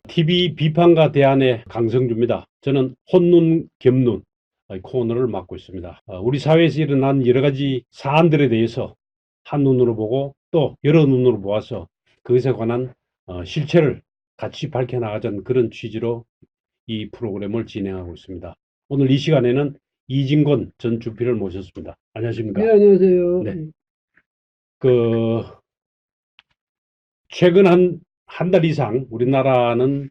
TV 비판가 대안의 강성주입니다. 저는 혼눈 겹눈 코너를 맡고 있습니다. 우리 사회에서 일어난 여러 가지 사안들에 대해서 한눈으로 보고 또 여러 눈으로 보아서 그것에 관한 실체를 같이 밝혀나가자는 그런 취지로 이 프로그램을 진행하고 있습니다. 오늘 이 시간에는 이진권 전 주필을 모셨습니다. 안녕하십니까? 네, 안녕하세요. 네. 최근 한 달 이상 우리나라는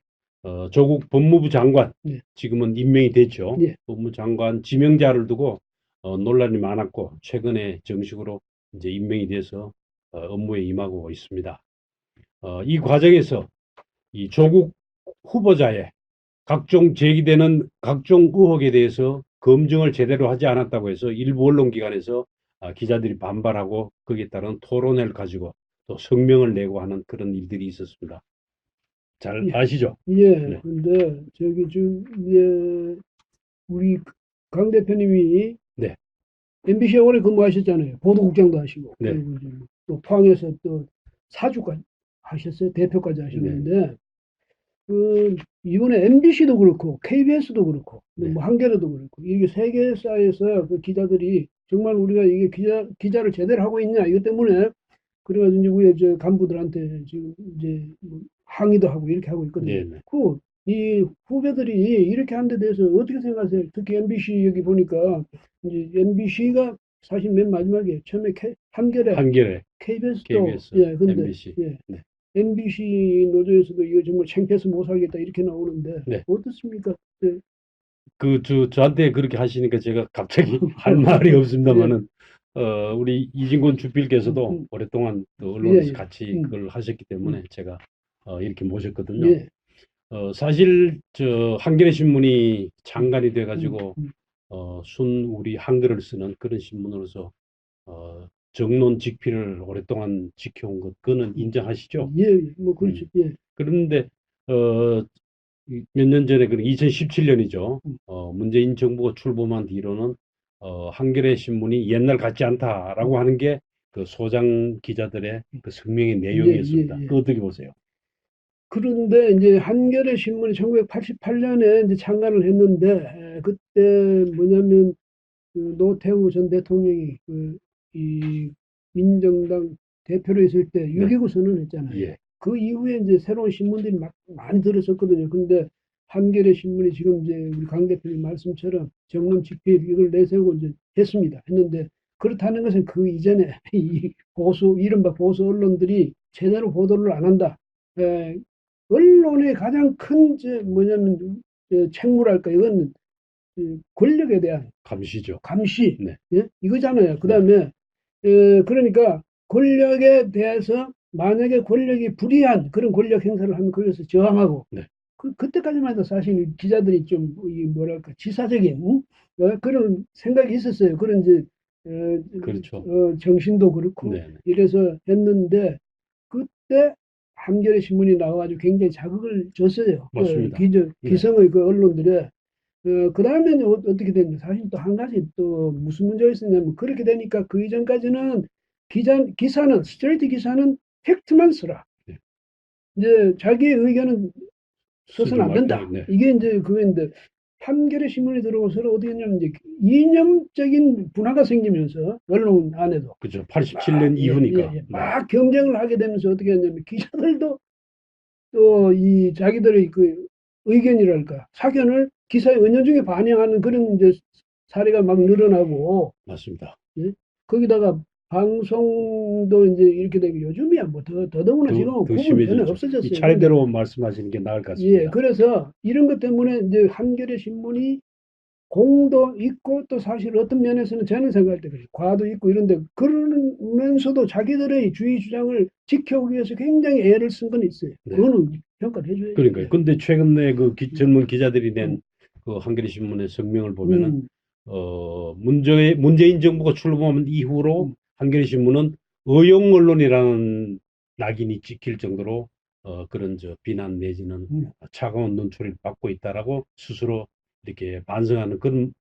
조국 법무부 장관, 네. 지금은 임명이 됐죠. 네. 법무부 장관 지명자를 두고 논란이 많았고 최근에 정식으로 이제 임명이 돼서 업무에 임하고 있습니다. 이 과정에서 이 조국 후보자의 각종 제기되는 각종 의혹에 대해서 검증을 제대로 하지 않았다고 해서 일부 언론기관에서 기자들이 반발하고 거기에 따른 토론회를 가지고 또 성명을 내고 하는 그런 일들이 있었습니다. 잘 예. 아시죠? 예, 네. 근데 저기 우리 강 대표님이 네. MBC에 오래 근무하셨잖아요. 보도국장도 하시고. 네. 그리고 또 포항에서 또 사주까지 하셨어요. 대표까지 하셨는데, 이번에 MBC도 그렇고, KBS도 그렇고, 네. 뭐 한겨레도 그렇고, 이게 세계사에서 그 기자들이 정말 우리가 이게 기자를 제대로 하고 있냐, 이것 때문에 그래가지고 이제 우리 저 간부들한테 지금 이제 뭐 항의도 하고 이렇게 하고 있거든요. 네, 네. 이 후배들이 이렇게 한 데 대해서 어떻게 생각하세요? 특히 MBC 여기 보니까 이제 MBC가 사실 맨 마지막에 처음에 한겨레, KBS도 예, 근데 MBC. 예, 네. MBC 노조에서도 이거 정말 창피해서 못 살겠다 이렇게 나오는데 네. 어떻습니까? 네. 저한테 그렇게 하시니까 제가 갑자기 할 말이 없습니다만은, 우리 이진권 주필께서도 오랫동안 또 언론에서 예, 같이 그걸 하셨기 때문에 제가 이렇게 모셨거든요. 예. 사실 한겨레 신문이 장관이 돼가지고 순 우리 한글을 쓰는 그런 신문으로서 정론 직필을 오랫동안 지켜온 것 그거는 인정하시죠? 예, 뭐 그렇죠. 예. 그런데 몇 년 전에 2017년이죠. 문재인 정부가 출범한 뒤로는 한겨레 신문이 옛날 같지 않다라고 하는 게 그 소장 기자들의 그 성명의 내용이었습니다. 예. 그거 어떻게 보세요? 그런데 이제 한겨레 신문이 1988년에 이제 창간을 했는데 그때 뭐냐면 그 노태우 전 대통령이 이 민정당 대표로 있을 때 네. 6.29 선언했잖아요. 예. 그 이후에 이제 새로운 신문들이 많이 들어섰거든요. 근데 한겨레 신문이 지금 이제 우리 강 대표님 말씀처럼 정론 집필 이걸 내세우고 이제 했는데 그렇다는 것은 그 이전에 이 이른바 보수 언론들이 제대로 보도를 안 한다. 언론의 가장 큰 뭐냐면 책무랄까 이건 권력에 대한 감시죠. 감시, 네. 예? 이거잖아요. 그 다음에 그러니까 권력에 대해서 만약에 권력이 불이한 그런 권력 행사를 하면 거기서 저항하고 네. 그때까지만 해도 사실 기자들이 좀 뭐랄까 지사적인 그런 생각이 있었어요. 그런 이제 그렇죠. 정신도 그렇고 네. 이래서 했는데 그때 한겨레 신문이 나와가지고 굉장히 자극을 줬어요. 맞습니다. 기성의 그 언론들에. 그 다음에는 어떻게 됐냐. 사실 또 한 가지 또 무슨 문제가 있었냐면 그렇게 되니까 그 이전까지는 스트레이트 기사는 팩트만 쓰라. 네. 이제 자기의 의견은 써서는 안 쓰지 된다. 네. 이게 이제 그거인데 한겨레 신문이 들어오서 어떻게 했냐면 이제 이념적인 분화가 생기면서 언론 안에도. 그죠. 87년 이후니까. 막 경쟁을 하게 되면서 어떻게 했냐면 기자들도 또 이 자기들의 그 의견이랄까 사견을 기사에 은연중에 반영하는 그런 이제 사례가 막 늘어나고. 맞습니다. 예? 거기다가 방송도 이제 이렇게 되고 요즘이야 뭐 더더구나 지금 구분 전혀 없어졌어요. 이 차례대로 말씀하시는 게 나을 것 같습니다. 예, 그래서 이런 것 때문에 이제 한겨레 신문이 공도 있고 또 사실 어떤 면에서는 저는 생각할 때 과도 있고 이런데 그러면서도 자기들의 주의 주장을 지켜오기 위해서 굉장히 애를 쓴 건 있어요. 네. 그거는 평가를 해줘야죠. 그러니까요. 근데 최근에 그 젊은 기자들이 낸 그 한겨레 신문의 성명을 보면은 문재인 정부가 출범한 이후로 한겨레 신문은 의용 언론이라는 낙인이 찍힐 정도로 그런 비난 내지는 음. 차가운 눈초리를 받고 있다라고 스스로 이렇게 반성하는 그런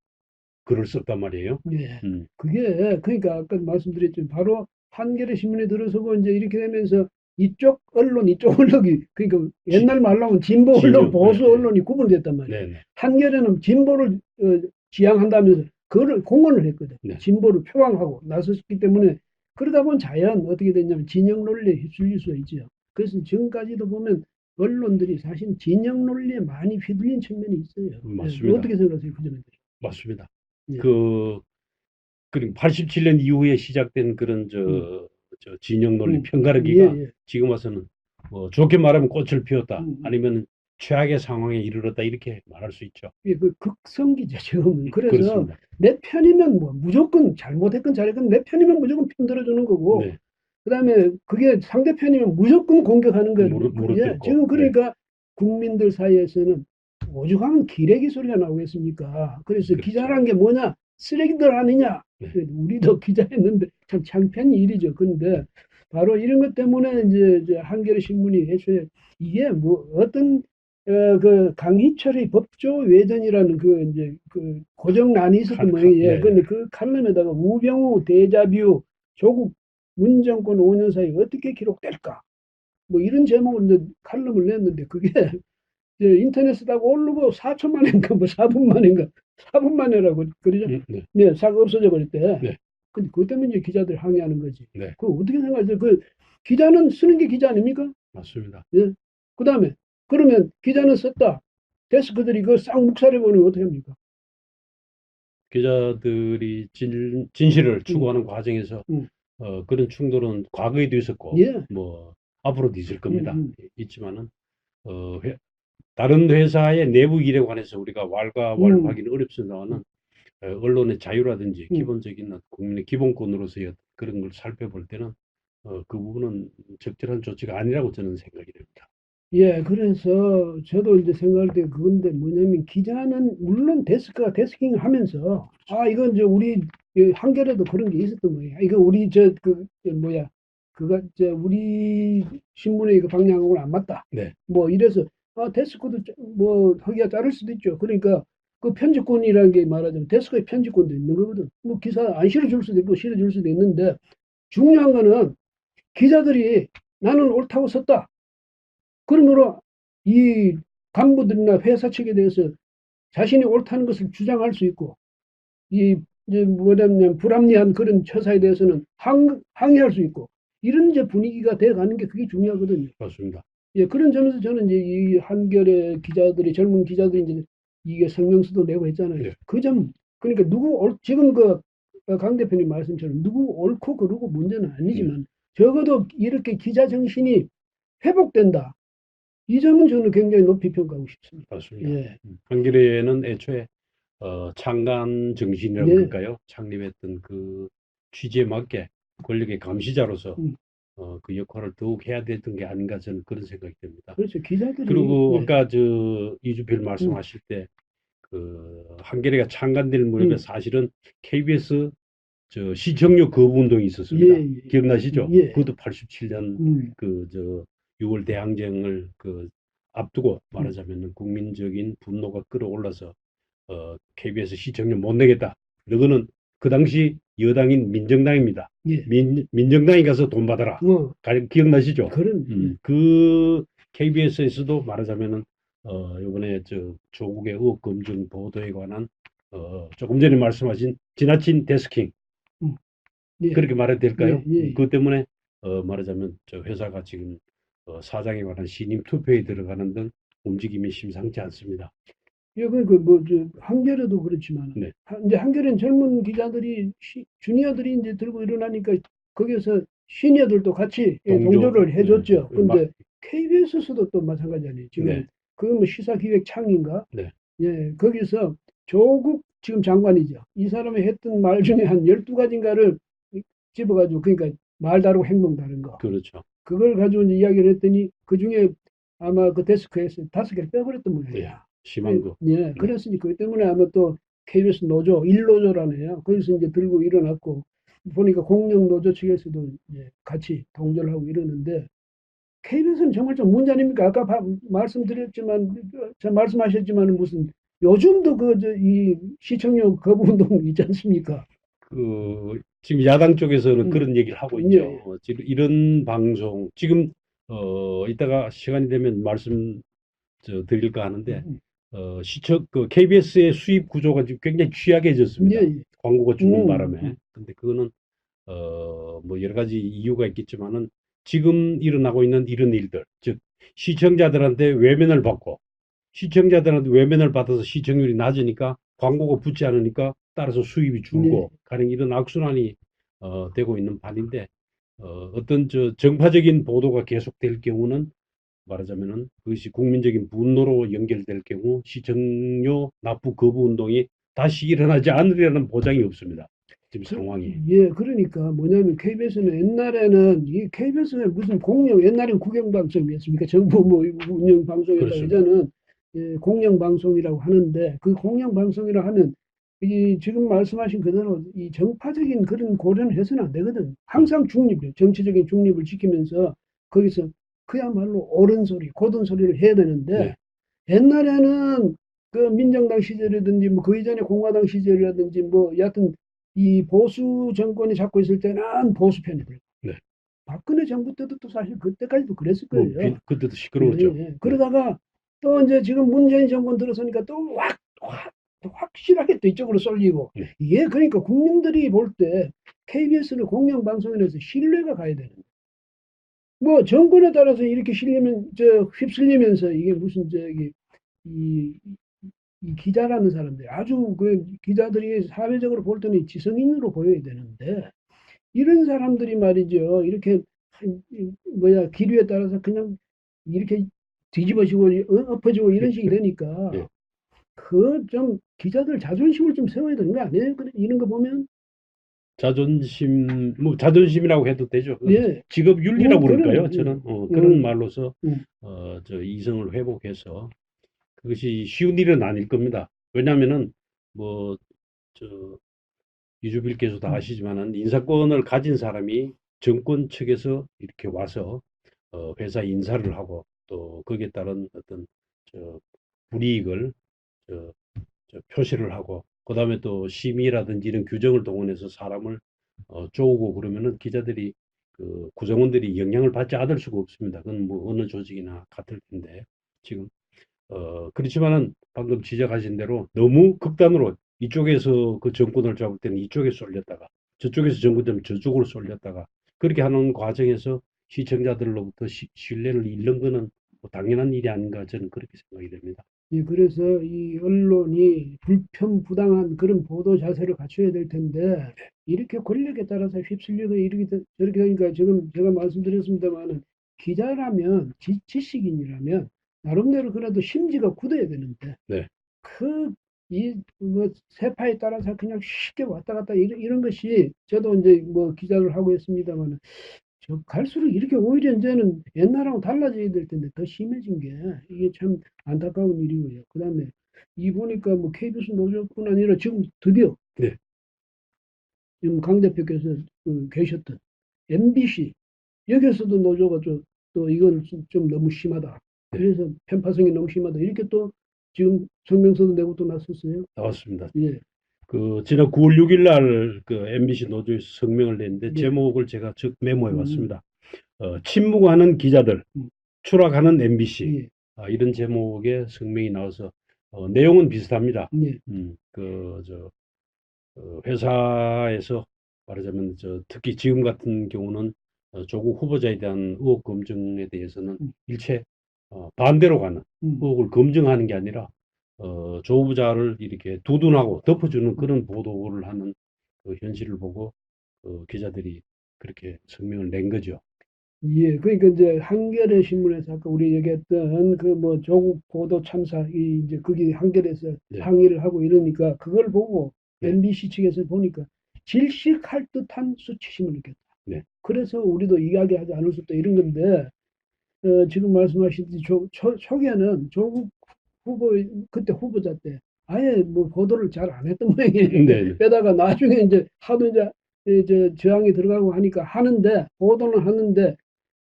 글을 썼단 말이에요. 예. 음, 그게 그러니까 아까 말씀드렸죠. 바로 한겨레 신문에 들어서고 이제 이렇게 되면서 이쪽 언론, 이쪽 언론이 그러니까 지, 옛날 말로 하면 진보 언론, 진영, 보수 언론이 구분됐단 말이에요. 네. 한겨레는 진보를 지향한다면서 그거를 공언을 했거든. 네. 진보를 표방하고 나섰기 때문에 그러다 보면 자연 어떻게 됐냐면 진영 논리에 휩쓸릴 수 있죠. 그래서 지금까지도 보면 언론들이 사실 진영 논리에 많이 휘둘린 측면이 있어요. 예, 맞습니다. 어떻게 생각하세요? 그 점에 대해서? 맞습니다. 예. 그, 그리고 87년 이후에 시작된 그런 음, 진영 논리 예, 편가르기가 예. 지금 와서는 좋게 말하면 꽃을 피웠다. 음. 아니면 최악의 상황에 이르렀다. 이렇게 말할 수 있죠. 예, 그 극성기죠, 지금은. 그래서 그렇습니다. 내 편이면 뭐 무조건 잘못했건 잘했건 내 편이면 무조건 편 들어주는 거고, 네. 그다음에 그게 상대편이면 무조건 공격하는 거. 예, 무릎 꿇고. 지금 네. 그러니까 국민들 사이에서는 오죽하면 기레기 소리가 나오겠습니까? 그래서 그렇죠. 기자란 게 뭐냐? 쓰레기들 아니냐? 네. 우리도 기자했는데 참 창피한 일이죠. 그런데 바로 이런 것 때문에 이제 한겨레 신문이 애초에 이게 뭐 어떤 그 강희철의 법조 외전이라는 그 이제 그 고정란이 있었던 모양이에요. 네. 근데 그 칼럼에다가 우병우 데자뷰 조국 문정권 5년 사이 어떻게 기록될까? 뭐 이런 제목으로 이제 칼럼을 냈는데 그게 이제 인터넷에다가 오르고 4천 만인가 뭐 4분 만인가 4분 만이라고 그러죠. 네. 네, 사가 없어져 버릴 때. 네. 근데 그것 때문에 이제 기자들이 항의하는 거지. 네. 그 어떻게 생각하세요? 그 기자는 쓰는 게 기자 아닙니까? 맞습니다. 예. 그다음에 그러면 기자는 썼다. 데스크들이 그 싹 묵살해 보면 어떻게 합니까? 기자들이 진실을 음, 추구하는 과정에서 음, 그런 충돌은 과거에도 있었고, 예, 뭐, 앞으로도 있을 겁니다. 음. 있지만은, 어, 다른 회사의 내부 일에 관해서 우리가 음, 왈가왈부하기는 어렵습니다만은, 언론의 자유라든지 음. 기본적인 국민의 기본권으로서의 그런 걸 살펴볼 때는, 그 부분은 적절한 조치가 아니라고 저는 생각이 됩니다. 예, 그래서 저도 이제 생각할 때 그건데 뭐냐면 기자는 물론 데스크가 데스킹 하면서 아, 이건 이제 우리 한겨레도 그런 게 있었던 거예요. 이거 우리 뭐야, 그가 우리 신문의 그 방향하고는 안 맞다. 네. 뭐 이래서 아, 데스크도 뭐 하기가 자를 수도 있죠. 그러니까 그 편집권이라는 게 말하자면 데스크의 편집권도 있는 거거든. 뭐 기사 안 실어줄 수도 있고 실어줄 수도 있는데 중요한 거는 기자들이 나는 옳다고 썼다. 그러므로 이 간부들이나 회사 측에 대해서 자신이 옳다는 것을 주장할 수 있고, 이, 이제 뭐냐면 불합리한 그런 처사에 대해서는 항의할 수 있고, 이런 이제 분위기가 돼 가는 게 그게 중요하거든요. 맞습니다. 예, 그런 점에서 저는 이제 이 한겨레 기자들이, 젊은 기자들이 이제 이게 성명서도 내고 했잖아요. 네. 그 점, 그러니까 지금 강 대표님 말씀처럼 누구 옳고 그르고 문제는 아니지만, 적어도 이렇게 기자 정신이 회복된다. 이 점은 저는 굉장히 높이 평가하고 싶습니다. 맞습니다. 예, 한겨레는 애초에 창간 정신이라고 예, 그럴까요? 창립했던 그 취지에 맞게 권력의 감시자로서 음, 그 역할을 더욱 해야 됐던 게 아닌가 저는 그런 생각이 듭니다. 그렇죠. 기자들이, 그리고 예, 아까 이주필 음, 말씀하실 때 그 한겨레가 창간될 무렵에 음, 사실은 KBS 시청료 거부 운동이 예, 있었습니다. 예, 기억나시죠? 예, 그것도 87년 음, 6월 대항쟁을 앞두고 음, 말하자면 국민적인 분노가 끌어올라서 KBS 시청료 못 내겠다. 너는 그 당시 여당인 민정당입니다. 예, 민정당에 가서 돈 받아라. 뭐, 기억나시죠? 그런, 예, 그 KBS에서도 말하자면은 이번에 조국의 의혹 검증 보도에 관한 조금 전에 말씀하신 지나친 데스킹 음, 예, 그렇게 말해도 될까요? 예, 예. 그것 때문에 말하자면 회사가 지금 사장에 관한 신임 투표에 들어가는 등 움직임이 심상치 않습니다. 예, 뭐, 한겨레도 그렇지만, 네. 이제 한겨레는 젊은 기자들이, 주니어들이 이제 들고 일어나니까 거기서 시니어들도 같이 예, 동조를 해줬죠. 근데 KBS에서도 또 마찬가지 아니에요. 지금, 네. 그건 뭐 시사기획창인가? 네. 예, 거기서 조국 지금 장관이죠. 이 사람이 했던 말 중에 한 12가지인가를 집어가지고, 그러니까 말 다르고 행동 다른 거. 그렇죠. 그걸 가지고 이제 이야기를 했더니 그 중에 아마 그 데스크에서 5개를 빼버렸던 네. 모양이야. 심한 거. 예, 네. 그랬으니 그것 때문에 아마 또 KBS 노조, 일노조라네요. 거기서 이제 들고 일어났고, 보니까 공영 노조 측에서도 이제 같이 동조를 하고 이러는데, KBS는 정말 좀 문제 아닙니까? 아까 말씀드렸지만, 말씀하셨지만, 무슨, 요즘도 이 시청률 거부 운동 있지 않습니까? 지금 야당 쪽에서는 음, 그런 얘기를 하고 예, 있죠. 예. 지금 이런 방송, 지금, 이따가 시간이 되면 말씀 드릴까 하는데, 음, KBS의 수입 구조가 지금 굉장히 예, 취약해졌습니다. 예. 광고가 주는 바람에. 음. 근데 그거는, 뭐 여러 가지 이유가 있겠지만은, 지금 일어나고 있는 이런 일들, 즉, 시청자들한테 외면을 받고, 시청자들한테 외면을 받아서 시청률이 낮으니까 광고가 붙지 않으니까 따라서 수입이 예. 줄고 가령 이런 악순환이 되고 있는 판인데 어떤 정파적인 보도가 계속될 경우는 말하자면은 그것이 국민적인 분노로 연결될 경우 시청료 납부 거부 운동이 다시 일어나지 않으려는 보장이 없습니다. 지금 상황이. 예, 그러니까 뭐냐면 KBS는 옛날에는 이 KBS는 무슨 옛날엔 국영방송이었습니까? 정부 뭐 운영 방송이었다가 그렇습니다. 이제는 공영방송이라고 하는데 그 공영방송이라 하면 이 지금 말씀하신 그대로 이 정파적인 그런 고려는 해서는 안 되거든. 항상 중립이에요. 정치적인 중립을 지키면서 거기서 그야말로 옳은 소리, 고든 소리를 해야 되는데 네, 옛날에는 그 민정당 시절이라든지 뭐 그 이전에 공화당 시절이라든지 뭐 여하튼 이 보수 정권이 잡고 있을 때는 보수 편이 들고 네. 박근혜 정부 때도 또 사실 그때까지도 그랬을 뭐 거예요. 그때도 예, 시끄러웠죠. 예. 네, 그러다가 또 이제 지금 문재인 정권 들어서니까 또 확실하게 또 이쪽으로 쏠리고 네. 이게 그러니까 국민들이 볼 때 KBS를 공영방송이라서 신뢰가 가야 되는 뭐 정권에 따라서 이렇게 휩쓸리면서 이게 무슨 저기 이, 이 기자라는 사람들 아주 그 기자들이 사회적으로 볼 때는 지성인으로 보여야 되는데 이런 사람들이 말이죠 이렇게 기류에 따라서 그냥 이렇게 뒤집어지고 엎어지고 이런 식이 네. 되니까 그 좀 기자들 자존심을 좀 세워야 되는 거 아니에요? 이런 거 보면 뭐 자존심이라고 해도 되죠. 예, 직업 윤리라고 그러면 그럴까요? 저는 그런 음, 말로서 음, 이성을 회복해서 그것이 쉬운 일은 아닐 겁니다. 왜냐하면은 뭐 저 유주빌께서도 음, 아시지만은 인사권을 가진 사람이 정권 측에서 이렇게 와서 회사 인사를 하고 또 거기에 따른 어떤 저 불이익을 저 표시를 하고 그다음에 또 심의라든지 이런 규정을 동원해서 사람을 쪼고 그러면은 기자들이 구성원들이 영향을 받지 않을 수가 없습니다. 그건 뭐 어느 조직이나 같을 텐데 지금 그렇지만은 방금 지적하신 대로 너무 극단으로 이쪽에서 그 정권을 잡을 때는 이쪽에 쏠렸다가 저쪽에서 정권 잡으면 저쪽으로 쏠렸다가 그렇게 하는 과정에서 시청자들로부터 신뢰를 잃는 거는 뭐 당연한 일이 아닌가 저는 그렇게 생각이 됩니다. 예, 그래서 이 언론이 불편부당한 그런 보도 자세를 갖춰야 될 텐데 이렇게 권력에 따라서 휩쓸리고 저렇게 되니까 지금 제가 말씀드렸습니다만은 기자라면 지식인이라면 나름대로 그래도 심지가 굳어야 되는데 네, 뭐 세파에 따라서 그냥 쉽게 왔다 갔다 이런 것이 저도 이제 뭐 기자를 하고 있습니다만 갈수록 이렇게 오히려 이제는 옛날하고 달라져야 될 텐데 더 심해진 게 이게 참 안타까운 일이고요. 그다음에 이 보니까 뭐 KBS 노조뿐 아니라 지금 드디어 네, 지금 강 대표께서 계셨던 MBC 여기에서도 노조가 또 이건 좀 너무 심하다. 네, 그래서 편파성이 너무 심하다. 이렇게 또 지금 성명서도 내고 또 났었어요. 나왔습니다. 예, 지난 9월 6일 날 MBC 노조에서 성명을 냈는데 예, 제목을 제가 즉 메모해 음, 왔습니다. 침묵하는 기자들, 음, 추락하는 MBC. 예, 이런 제목의 성명이 나와서 내용은 비슷합니다. 예, 회사에서 말하자면 특히 지금 같은 경우는 조국 후보자에 대한 의혹 검증에 대해서는 음, 일체 반대로 가는 음, 의혹을 검증하는 게 아니라 조 후보자를 이렇게 두둔하고 덮어주는 음. 그런 보도를 하는 그 현실을 보고 기자들이 그렇게 성명을 낸 거죠. 예, 그러니까 이제 한겨레 신문에서 아까 우리 얘기했던 그 뭐 조국 보도 참사 이제 거기 한겨레에서 네, 항의를 하고 이러니까 그걸 보고 네, MBC 측에서 보니까 질식할 듯한 수치심을 느꼈다. 네, 그래서 우리도 이야기하지 않을 수 없다 이런 건데 지금 말씀하신 초기에는 조국 후보 그때 후보자 때 아예 뭐 보도를 잘 안 했던 모양이에요. 네, 네, 게다가 나중에 이제 하도 이제 저항이 들어가고 하니까 하는데 보도는 하는데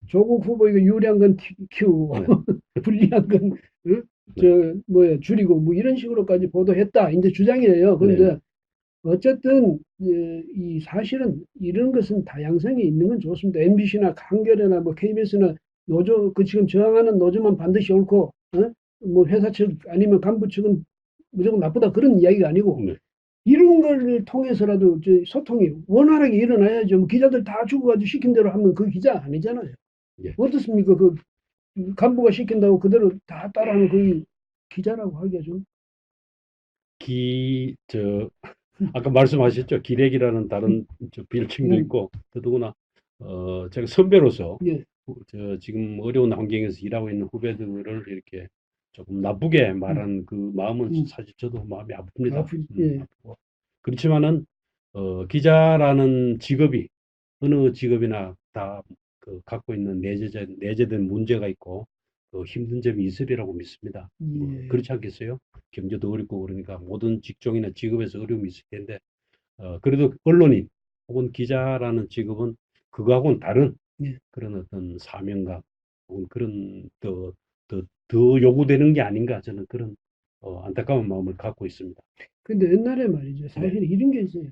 조국 후보에게 유리한 건 키우고 네. 불리한 건 어? 네. 줄이고 뭐 이런 식으로까지 보도했다. 이제 주장이에요. 네. 그런데 어쨌든 이 사실은 이런 것은 다양성이 있는 건 좋습니다. MBC나 한겨레나 뭐 KBS나 노조 그 지금 저항하는 노조만 반드시 옳고 뭐 회사 측 아니면 간부 측은 무조건 나쁘다 그런 이야기가 아니고 네. 이런 걸 통해서라도 소통이 원활하게 일어나야죠. 뭐 기자들 다 죽어가지고 시킨 대로 하면 그 기자 아니잖아요. 예. 어떻습니까? 그 간부가 시킨다고 그대로 다 따라하는 그 기자라고 하기가 좀. 기, 저, 아까 말씀하셨죠. 기레기라는 다른 별칭도 음, 있고, 더더구나, 제가 선배로서, 예, 지금 어려운 환경에서 일하고 있는 후배들을 이렇게 조금 나쁘게 음, 말하는 그 마음은 음, 사실 저도 마음이 아픕니다. 예, 아프고. 그렇지만은, 기자라는 직업이 어느 직업이나 다 갖고 있는 내재된 문제가 있고, 힘든 점이 있으리라고 믿습니다. 뭐, 예, 그렇지 않겠어요? 경제도 어렵고 그러니까 모든 직종이나 직업에서 어려움이 있을 텐데, 그래도 언론인 혹은 기자라는 직업은 그거하고는 다른 예. 그런 어떤 사명감 혹은 그런 더 요구되는 게 아닌가 저는 그런 안타까운 마음을 갖고 있습니다. 근데 옛날에 말이죠. 네. 사실 이런 게 있어요.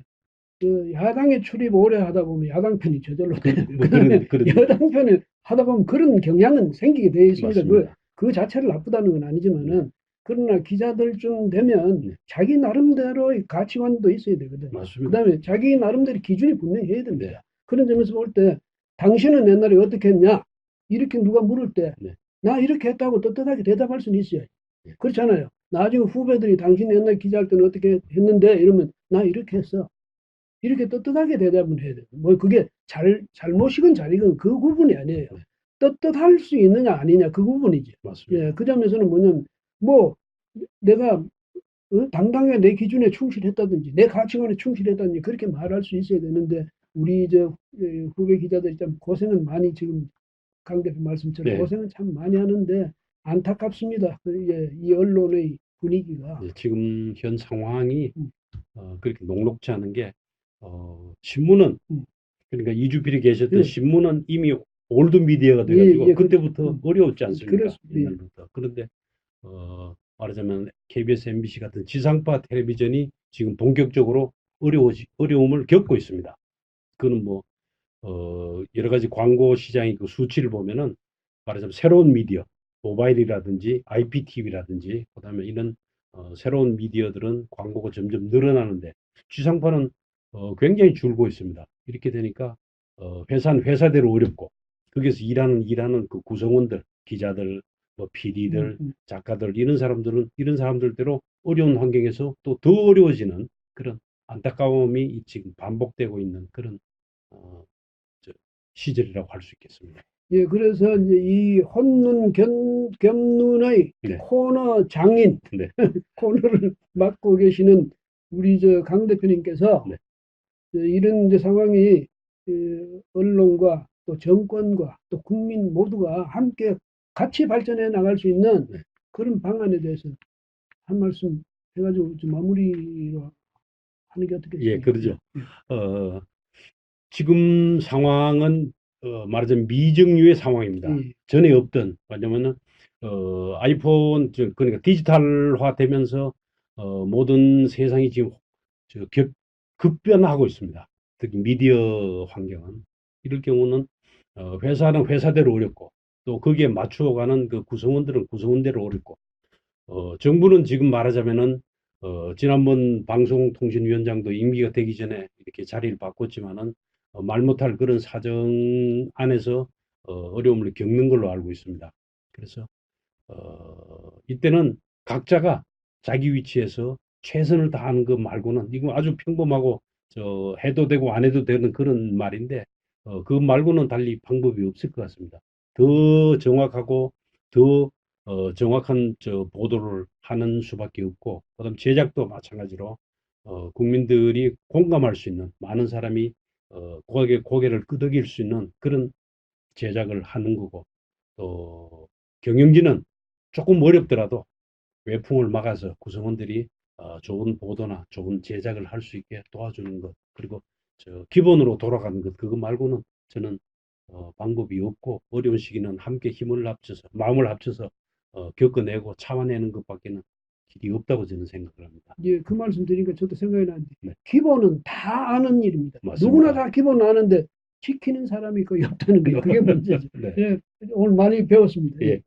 그 야당에 출입 오래 하다 보면 야당 편이 저절로 그, 돼요. 뭐 그다음에 그런, 여당 편을 하다 보면 그런 경향은 생기게 되어 있습니다. 맞습니다. 그 자체를 나쁘다는 건 네. 아니지만은 그러나 기자들쯤 되면 네. 자기 나름대로의 가치관도 있어야 되거든요. 맞습니다. 그다음에 자기 나름대로 기준이 분명히 해야 네. 됩니다. 그런 점에서 볼 때 당신은 옛날에 어떻게 했냐? 이렇게 누가 물을 때 네. 나 이렇게 했다고 떳떳하게 대답할 수는 있어요. 네. 그렇잖아요. 나중에 후배들이 당신 옛날 기자할 때는 어떻게 했는데 이러면 나 이렇게 했어. 이렇게 떳떳하게 대답을 해야 돼요. 뭐 그게 잘못이건 잘이건 그 부분이 아니에요. 네. 떳떳할 수 있느냐 아니냐 그 부분이죠. 맞습니다. 예, 그 점에서는 뭐냐면 뭐 내가 당당하게 내 기준에 충실했다든지 내 가치관에 충실했다든지 그렇게 말할 수 있어야 되는데 우리 후배 기자들이 참 고생은 많이 지금 강 대표 말씀처럼 네. 고생은 참 많이 하는데 안타깝습니다. 이 언론의 분위기가. 네. 지금 현 상황이 음, 그렇게 녹록지 않은 게 신문은 음, 그러니까 이주필이 계셨던 예, 신문은 이미 올드 미디어가 예, 돼가지고 예, 그렇죠. 그때부터 어려웠지 않습니까? 그렇습니다. 예. 옛날부터. 그런데 말하자면 KBS, MBC 같은 지상파 텔레비전이 지금 본격적으로 어려움을 겪고 있습니다. 그는 뭐 여러 가지 광고 시장의 그 수치를 보면은 말하자면 새로운 미디어, 모바일이라든지 IPTV라든지 그다음에 이런 새로운 미디어들은 광고가 점점 늘어나는데 지상파는 굉장히 줄고 있습니다. 이렇게 되니까 회사는 회사대로 어렵고 거기서 일하는 그 구성원들, 기자들, 뭐 음, PD들, 음. 작가들 이런 사람들대로 어려운 환경에서 또 더 어려워지는 그런 안타까움이 지금 반복되고 있는 그런 어, 저 시절이라고 할 수 있겠습니다. 예, 그래서 이제 이 혼눈 겸눈의 네. 코너 장인, 네. 코너를 맡고 계시는 우리 강 대표님께서 네. 이런 이제 상황이 언론과 또 정권과 또 국민 모두가 함께 같이 발전해 나갈 수 있는 네. 그런 방안에 대해서 한 말씀 해가지고 좀 마무리로 하는 게 예, 어떻겠습니까? 예, 그러죠. 어, 지금 상황은 말하자면 미정유의 상황입니다. 예, 전에 없던 왜냐면은 아이폰 그러니까 디지털화 되면서 모든 세상이 지금 저 급변하고 있습니다. 특히 미디어 환경은 이럴 경우는 회사는 회사대로 어렵고 또 거기에 맞추어가는 그 구성원들은 구성원대로 어렵고 정부는 지금 말하자면은 지난번 방송통신위원장도 임기가 되기 전에 이렇게 자리를 바꿨지만은 말 못할 그런 사정 안에서 어려움을 겪는 걸로 알고 있습니다. 그래서 이때는 각자가 자기 위치에서 최선을 다하는 것 말고는 이거 아주 평범하고 해도 되고 안 해도 되는 그런 말인데 그 말고는 달리 방법이 없을 것 같습니다. 더 정확하고 더 정확한 보도를 하는 수밖에 없고 그다음 제작도 마찬가지로 국민들이 공감할 수 있는 많은 사람이 고개를 끄덕일 수 있는 그런 제작을 하는 거고 또 경영진은 조금 어렵더라도 외풍을 막아서 구성원들이 좋은 보도나 좋은 제작을 할 수 있게 도와주는 것 그리고 기본으로 돌아가는 것 그거 말고는 저는 방법이 없고 어려운 시기는 함께 힘을 합쳐서 마음을 합쳐서 겪어내고 참아내는 것밖에는 길이 없다고 저는 생각을 합니다. 예, 그 말씀 드리니까 저도 생각이 나는데 네. 기본은 다 아는 일입니다. 맞습니다. 누구나 다 기본은 아는데 지키는 사람이 거의 없다는 거예요. 그게 문제죠. 네. 예, 오늘 많이 배웠습니다. 예. 예.